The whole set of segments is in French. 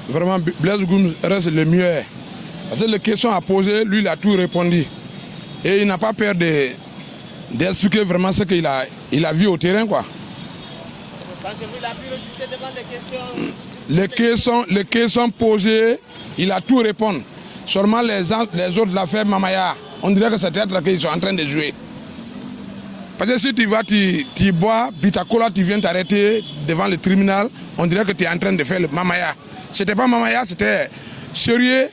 vraiment Blaise Goum reste le mieux. Parce que les questions à poser, lui, il a tout répondu. Et il n'a pas peur d'expliquer vraiment ce qu'il a vu au terrain, quoi. Pensez-vous qu'il a pu résister devant les questions posées, il a tout répondu. Seulement les autres de l'affaire Mamaya, on dirait que c'est peut-être qu'ils sont en train de jouer. Parce que si tu vas, tu bois, puis ta cola, tu viens t'arrêter devant le tribunal, on dirait que tu es en train de faire le Mamaya. C'était pas Mamaya, c'était sérieux.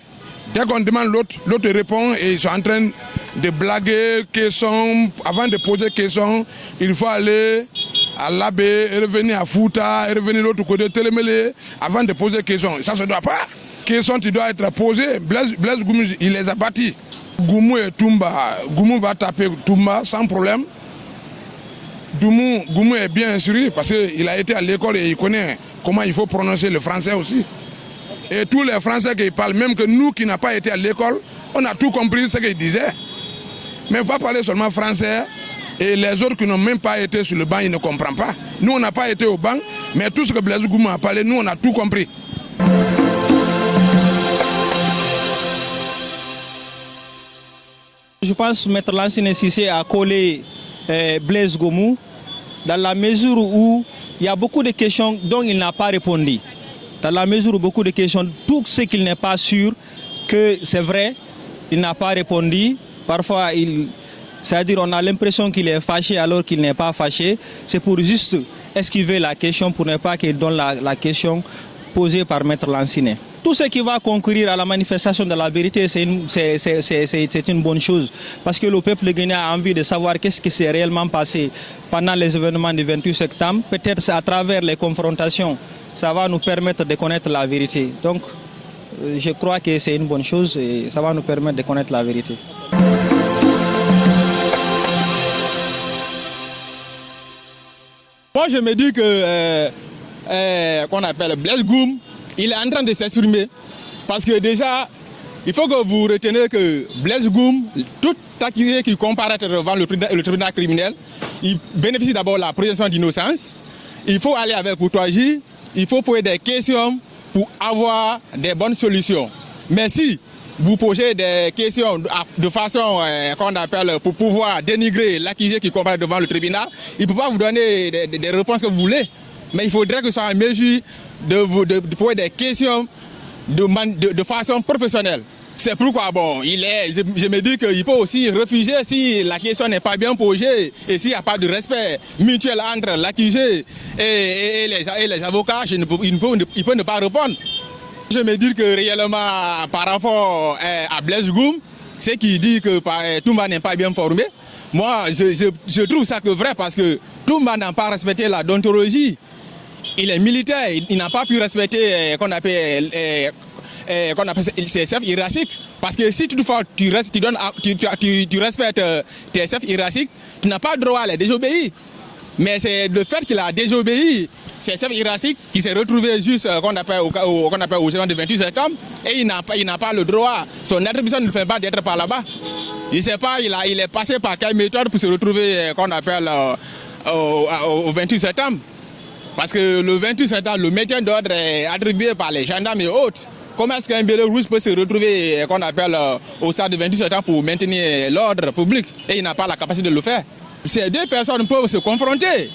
Dès qu'on demande, l'autre répond et ils sont en train de blaguer, avant de poser question, il faut aller à Labé, revenir à Fouta, revenir de l'autre côté de Télémélé, avant de poser question. Ça ne se doit pas. Question, tu dois être posée. Blaise Goum, il les a bâtis. Goumou et Toumba, Goumou va taper Toumba sans problème. Goumou est bien instruit parce qu'il a été à l'école et il connaît comment il faut prononcer le français aussi. Et tous les Français qui parlent, même que nous qui n'avons pas été à l'école, on a tout compris ce qu'ils disaient. Mais il ne faut pas parler seulement français et les autres qui n'ont même pas été sur le banc, ils ne comprennent pas. Nous, on n'a pas été au banc, mais tout ce que Blaise Goum a parlé, nous, on a tout compris. Je pense que Maître Lansana Cissé a collé Blaise Goum dans la mesure où il y a beaucoup de questions dont il n'a pas répondu. Dans la mesure où beaucoup de questions, tout ce qu'il n'est pas sûr que c'est vrai, il n'a pas répondu. Parfois, c'est-à-dire on a l'impression qu'il est fâché alors qu'il n'est pas fâché. C'est pour juste esquiver la question, pour ne pas qu'il donne la question posée par Maître Lansana. Tout ce qui va concourir à la manifestation de la vérité, c'est une bonne chose. Parce que le peuple guinéen a envie de savoir qu'est-ce qui s'est réellement passé pendant les événements du 28 septembre. Peut-être c'est à travers les confrontations, ça va nous permettre de connaître la vérité. Donc, je crois que c'est une bonne chose et ça va nous permettre de connaître la vérité. Moi, je me dis que qu'on appelle Blaise Goum, il est en train de s'exprimer. Parce que déjà, il faut que vous reteniez que Blaise Goum, tout accusé qui comparaît devant le tribunal criminel, il bénéficie d'abord de la présomption d'innocence. Il faut aller avec courtoisie, il faut poser des questions pour avoir des bonnes solutions. Mais si vous posez des questions de façon qu'on appelle pour pouvoir dénigrer l'accusé qui comparaît devant le tribunal, il ne peut pas vous donner des réponses que vous voulez. Mais il faudrait que ce soit en mesure de poser des questions de façon professionnelle. C'est pourquoi, bon, je me dis qu'il peut aussi refuser si la question n'est pas bien posée et s'il n'y a pas de respect mutuel entre l'accusé et les avocats, il peut ne pas répondre. Je me dis que réellement, par rapport à Blaise Goum, c'est qui dit que Toumba n'est pas bien formé. Moi, je trouve ça que vrai parce que Toumba n'a pas respecté la déontologie. Il est militaire, il n'a pas pu respecter qu'on appelle ses chefs hiérarchiques. Parce que si toutefois tu respectes tes chefs hiérarchiques, tu n'as pas le droit à les désobéir. Mais c'est le fait qu'il a désobéi ses chefs hiérarchiques qui s'est retrouvé juste qu'on appelle au jour du 28 septembre et il n'a pas le droit. Son attribution ne fait pas d'être par là-bas. Je ne sais pas, il est passé par quelle méthode pour se retrouver qu'on appelle au 28 septembre. Parce que le 28 septembre, le maintien d'ordre est attribué par les gendarmes et autres. Comment est-ce qu'un bélier rouge peut se retrouver qu'on appelle au stade du 28 septembre pour maintenir l'ordre public et il n'a pas la capacité de le faire? Ces deux personnes peuvent se confronter.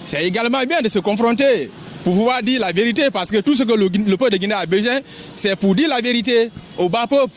C'est également bien de se confronter pour pouvoir dire la vérité parce que tout ce que le peuple de Guinée a besoin, c'est pour dire la vérité au bas peuple.